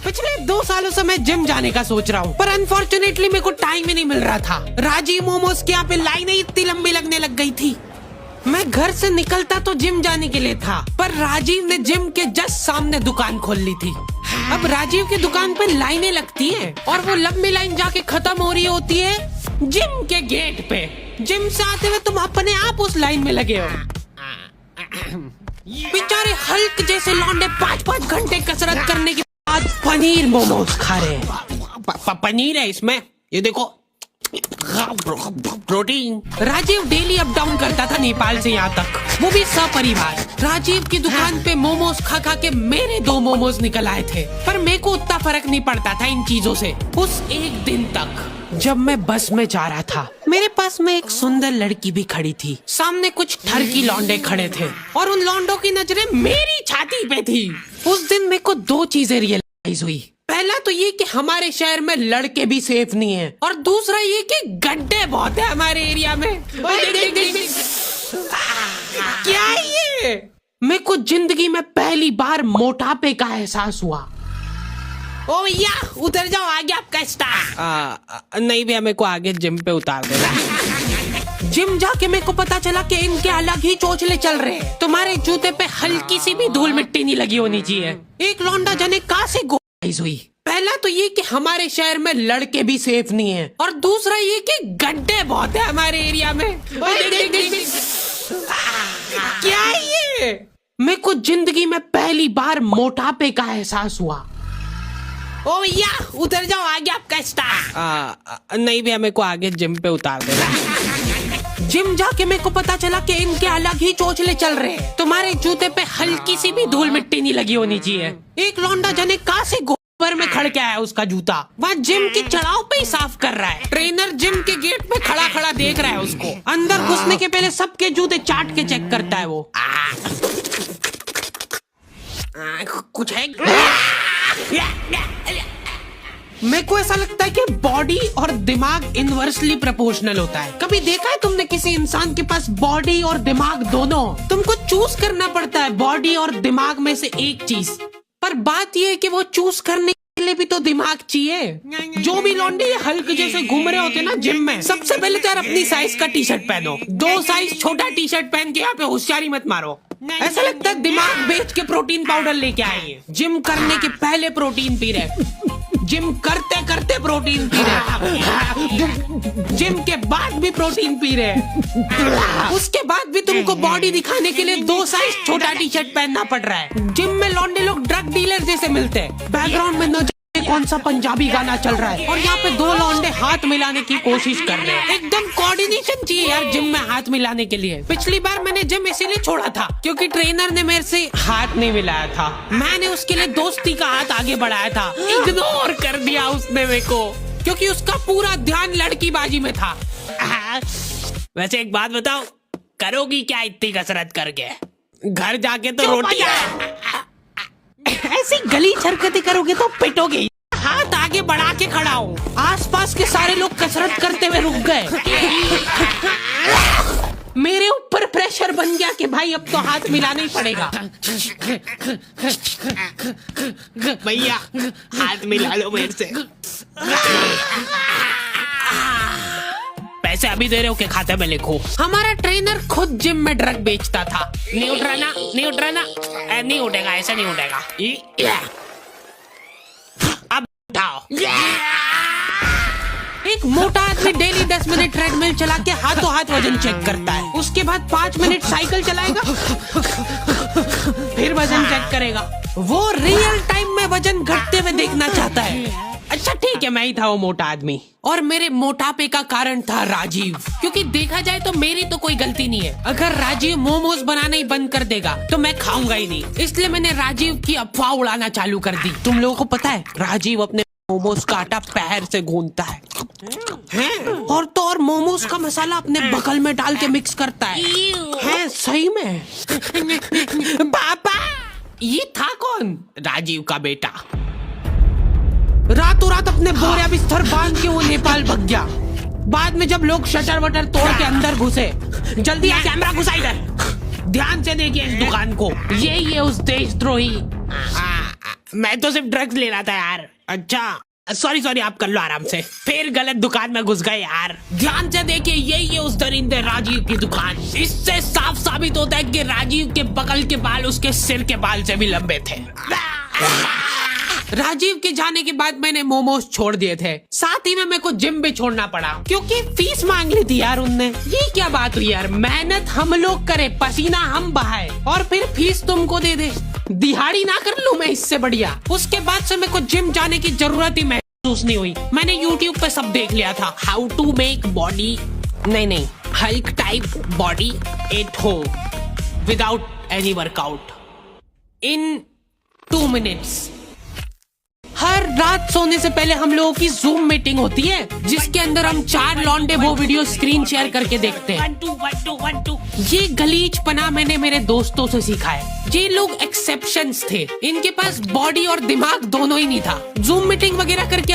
पिछले 2 सालों से मैं जिम जाने का सोच रहा हूँ, पर अनफॉर्चुनेटली मेरे को टाइम ही नहीं मिल रहा था। राजीव मोमोज के यहाँ पे लाइनें इतनी लंबी लगने लग गई थी। मैं घर से निकलता तो जिम जाने के लिए था, पर राजीव ने जिम के जस्ट सामने दुकान खोल ली थी। अब राजीव की दुकान पे लाइनें लगती हैं और वो लंबी लाइन जाके खत्म हो रही होती है जिम के गेट पे। जिम से आते हुए तुम अपने आप उस लाइन में लगे हो। बेचारे हल्क जैसे लौंडे 5-5 घंटे कसरत करने के बाद पनीर मोमोज खा रहे हैं। पनीर है इसमें, ये देखो, protein. Rajiv daily up down करता था नेपाल से यहाँ तक, वो भी सपरिवार। राजीव की दुकान पे मोमोज खा खा के मेरे 2 मोमोज निकल आए थे, पर मेरे को उतना फर्क नहीं पड़ता था इन चीजों से। उस एक दिन तक जब मैं बस में जा रहा था, मेरे पास में एक सुंदर लड़की भी खड़ी थी। सामने कुछ ठरकी लौंडे खड़े थे और उन लौंडों की नजरें मेरी छाती पे थी। उस दिन मेरे को 2 चीजें रियलाइज हुई। पहला तो ये कि हमारे शहर में लड़के भी सेफ नहीं है, और दूसरा ये कि गड्ढे बहुत है हमारे एरिया में। क्या है ये? मेरे को जिंदगी में पहली बार मोटापे का एहसास हुआ। ओ भैया उतर जाओ, आगे आपका स्टार। नहीं भैया, मेरे को आगे जिम पे उतार देना। जिम जाके मेरे को पता चला कि इनके अलग ही चोचले चल रहे हैं। तुम्हारे जूते पे हल्की सी भी धूल मिट्टी नहीं लगी होनी चाहिए। एक लौंडा जने कहाँ से गोराइज हुई। पहला तो ये कि हमारे शहर में लड़के भी सेफ नहीं है, और दूसरा ये कि गड्ढे बहुत है हमारे एरिया में। क्या है ये? मेरे को जिंदगी में पहली बार मोटापे का एहसास हुआ। ओ भैया उतर जाओ, आगे आपका स्टार। नहीं भैया, मेरे को आगे जिम पे उतार देना। जिम जाके मेरे को पता चला कि इनके अलग ही चोचले चल रहे हैं। तुम्हारे जूते पे हल्की सी भी धूल मिट्टी नहीं लगी होनी चाहिए। एक लौंडा जने कहाँ से गोबर में खड़ के आया उसका जूता, वहाँ जिम के चढ़ाव पे ही साफ कर रहा है। ट्रेनर जिम के गेट पे खड़ा खड़ा देख रहा है उसको। अंदर घुसने के पहले सबके जूते चाट के चेक करता है वो। कुछ है? मेरे को ऐसा लगता है कि बॉडी और दिमाग इनवर्सली प्रोपोर्शनल होता है। कभी देखा है तुमने किसी इंसान के पास बॉडी और दिमाग दोनों? तुमको चूज करना पड़ता है बॉडी और दिमाग में से एक चीज, पर बात यह है कि वो चूज करने के लिए भी तो दिमाग चाहिए। जो भी लौंडे हल्क जैसे घूम रहे होते ना जिम में, सबसे पहले तो यार अपनी साइज का टी शर्ट पहनो। 2 साइज छोटा टी शर्ट पहन के यहाँ पे होशियारी मत मारो। ऐसा लगता है दिमाग बेच के प्रोटीन पाउडर लेके आए। जिम करने के पहले प्रोटीन पी रहे, जिम करते करते प्रोटीन पी रहे, जिम के बाद भी प्रोटीन पी रहे, उसके बाद भी तुमको बॉडी दिखाने के लिए 2 साइज छोटा टी शर्ट पहनना पड़ रहा है। जिम में लौंडे लोग ड्रग डीलर जैसे मिलते हैं। बैकग्राउंड में न कौन सा पंजाबी गाना चल रहा है, और यहाँ पे 2 लौंडे हाथ मिलाने की कोशिश कर रहे हैं। एकदम कोऑर्डिनेशन चाहिए यार जिम में हाथ मिलाने के लिए। पिछली बार मैंने जिम इसीलिए छोड़ा था क्योंकि ट्रेनर ने मेरे से हाथ नहीं मिलाया था। मैंने उसके लिए दोस्ती का हाथ आगे बढ़ाया था, इग्नोर कर दिया उसने मेरे को, क्योंकि उसका पूरा ध्यान लड़कीबाजी में था। वैसे एक बात बताओ, करोगी क्या इतनी कसरत करके? घर जाके तो रोटी ऐसी गलीच हरकतें करोगे तो पिटोगे। हाथ आगे बढ़ा के खड़ा हूँ। आसपास के सारे लोग कसरत करते हुए रुक गए। मेरे ऊपर प्रेशर बन गया कि भाई अब तो हाथ मिलाना ही पड़ेगा। भैया हाथ मिला लो मेरे से। पैसे अभी दे रहे हो के खाते में लिखो। हमारा ट्रेनर खुद जिम में ड्रग बेचता था। नहीं उठ रहा ना, नहीं उठ रहा ना, नहीं उठेगा, ऐसा नहीं उठेगा। अब उठाओ। एक मोटा आदमी डेली 10 मिनट ट्रेडमिल चला के हाथों हाथ वजन चेक करता है। उसके बाद 5 मिनट साइकिल चलाएगा, फिर वजन चेक करेगा। वो रियल टाइम में वजन घटते हुए देखना चाहता है। अच्छा ठीक है, मैं ही था वो मोटा आदमी, और मेरे मोटापे का कारण था राजीव। क्योंकि देखा जाए तो मेरी तो कोई गलती नहीं है। अगर राजीव मोमोज बनाना ही बंद कर देगा तो मैं खाऊंगा ही नहीं। इसलिए मैंने राजीव की अफवाह उड़ाना चालू कर दी। तुम लोगों को पता है राजीव अपने मोमोज का आटा पैर से गूंथता है, और तो और मोमोज का मसाला अपने बगल में डाल के मिक्स करता है सही में। पापा ये था कौन? राजीव का बेटा। रातों रात अपने बोरिया बिस्तर बांध के वो नेपाल भाग गया। बाद में जब लोग शटर वटर तोड़ के अंदर घुसे, जल्दी कैमरा घुसा इधर, ध्यान से देखिए इस दुकान को, यही है उस देशद्रोही। मैं तो सिर्फ ड्रग्स ले रहा था यार। अच्छा सॉरी आप कर लो आराम से। फिर गलत दुकान में घुस गए यार। ध्यान से देखिए, यही है उस दरिंदे राजीव की दुकान। इससे साफ साबित होता है कि राजीव के बगल के बाल उसके सिर के बाल से भी लंबे थे। राजीव के जाने के बाद मैंने मोमोज छोड़ दिए थे, साथ ही में मेरे को जिम भी छोड़ना पड़ा क्योंकि फीस मांग ली थी यार उनने। ये क्या बात हुई यार, मेहनत हम लोग करें, पसीना हम बहाए और फिर फीस तुमको दे दे। दिहाड़ी ना कर लूं मैं इससे बढ़िया। उसके बाद से मेरे को जिम जाने की जरूरत ही महसूस नहीं हुई। मैंने YouTube पे सब देख लिया था, हाउ टू मेक बॉडी नहीं Hulk type body at home without any workout in 2 minutes. हर रात सोने से पहले हम लोगों की जूम मीटिंग होती है जिसके अंदर हम 4 लौंडे वो वीडियो स्क्रीन शेयर करके देखते हैं। 1 2 ये गलीचपना मैंने मेरे दोस्तों से सीखा है। ये लोग एक्सेप्शंस थे, इनके पास बॉडी और दिमाग दोनों ही नहीं था। जूम मीटिंग वगैरह करके